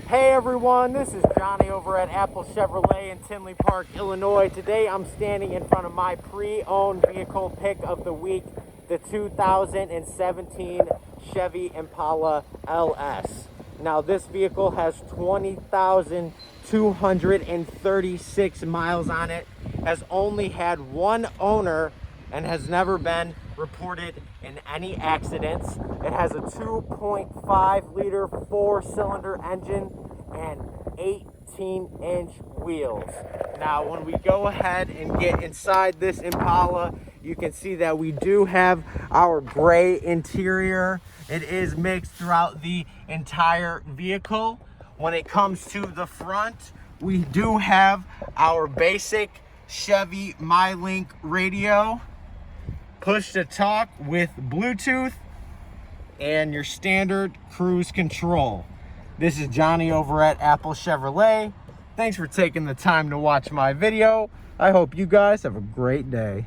Hey everyone, this is Johnny over at Apple Chevrolet in Tinley Park, Illinois. Today I'm standing in front of my pre-owned vehicle pick of the week, the 2017 Chevy Impala LS. Now this vehicle has 20,236 miles on it, has only had one owner, and has never been reported in any accidents. It has a 2.5 liter 4-cylinder engine and 18-inch wheels. Now when we go ahead and get inside this Impala, you can see that we do have our gray interior. It is mixed throughout the entire vehicle. When it comes to the front, we do have our basic Chevy MyLink radio, push to talk with Bluetooth, and your standard cruise control. This is Johnny over at Apple Chevrolet. Thanks for taking the time to watch my video. I hope you guys have a great day.